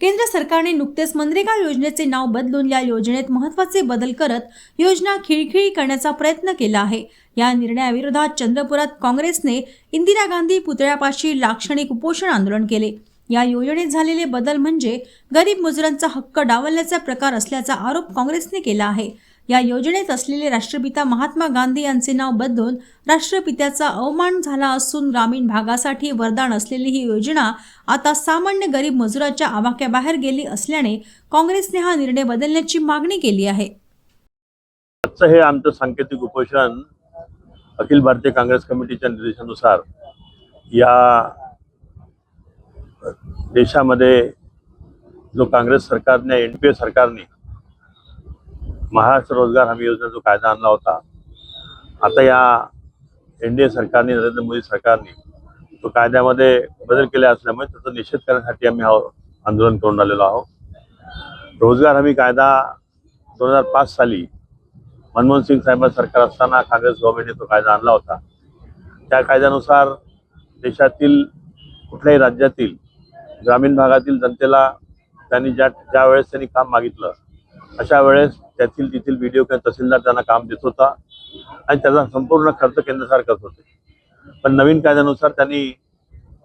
केंद्र सरकारने नुकतेच मनरेगा योजनेचे नाव बदलून या योजनेत महत्त्वाचे बदल करत योजना खिळखिळी करण्याचा प्रयत्न केला आहे। या निर्णयाविरोधात चंद्रपुरात काँग्रेसने इंदिरा गांधी पुतळ्यापाशी लाक्षणिक उपोषण आंदोलन केले। या योजनेत झालेले बदल म्हणजे गरीब मजुरांचा हक्क डावलण्याचा प्रकार असल्याचा आरोप काँग्रेसने केला आहे। या योजनेत असलेले राष्ट्रपिता महात्मा गांधी यांचे नाव बदलून राष्ट्रपित्याचा अवमान झाला असून ग्रामीण भागासाठी वरदान असलेली ही योजना आता सामान्य गरीब मजुराच्या आवाक्याबाहेर गेली असल्याने काँग्रेसने हा निर्णय बदलण्याची मागणी केली आहे। आजचं हे आमचं सांकेतिक उपोषण अखिल भारतीय काँग्रेस कमिटीच्या निर्देशानुसार या देशामध्ये जो काँग्रेस सरकारने एनडीए सरकारने महाराष्ट्र रोजगार हमी योजना जो कायदा आणला होता, आता या एनडीए सरकारने नरेंद्र मोदी सरकारने तो कायद्यामध्ये बदल केले असल्यामुळे त्याचा निषेध करण्यासाठी आम्ही आंदोलन करून आलेलो आहोत। रोजगार हमी कायदा 2005 साली मनमोहन सिंग साहेब सरकार असताना काँग्रेस गव्हर्नमेंटने तो कायदा आणला होता। त्या कायद्यानुसार देशातील कुठल्याही राज्यातील ग्रामीण भागातील जनतेला त्यांनी ज्या वेळेस त्यांनी काम मागितलं अशा वेळेस तेथील बीडीओ किंवा तहसीलदार त्यांना काम देत होता आणि त्याचा संपूर्ण खर्च केंद्र सरकार करत होते। पण नवीन कायद्यानुसार त्यांनी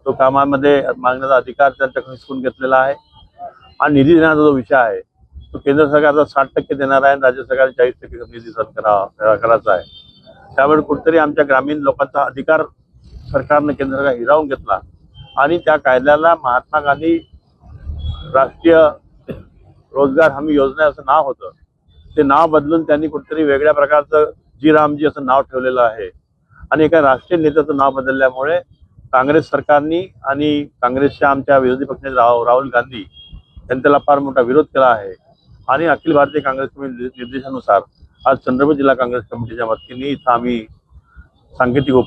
तो कामामध्ये मागण्याचा अधिकार त्यांच्याकडून हिसकून घेतलेला आहे आणि निधी देण्याचा जो विषय आहे तो केंद्र सरकारचा 60% देणार आहे आणि राज्य सरकारने 40% निधी करायचा आहे। त्यामुळे कुठेतरी आमच्या ग्रामीण लोकांचा अधिकार सरकारने केंद्र सरकार हिरावून घेतला आणि त्या कायद्याला महात्मा गांधी राष्ट्रीय रोजगार हमी योजना असं नाव होतं, ते नाव बदलून त्यांनी कुठेतरी वेगळ्या प्रकारचं जी रामजी असं नाव ठेवलेलं आहे आणि एका राष्ट्रीय नेत्याचं नाव बदलल्यामुळे काँग्रेस सरकारने आणि काँग्रेसच्या आमच्या विरोधी पक्षनेते राहुल गांधी यांनी त्याला फार मोठा विरोध केला आहे आणि अखिल भारतीय काँग्रेस कमिटी निर्देशानुसार आज चंद्रपूर जिल्हा काँग्रेस कमिटीच्या वतीने इथं आम्ही सांकेतिक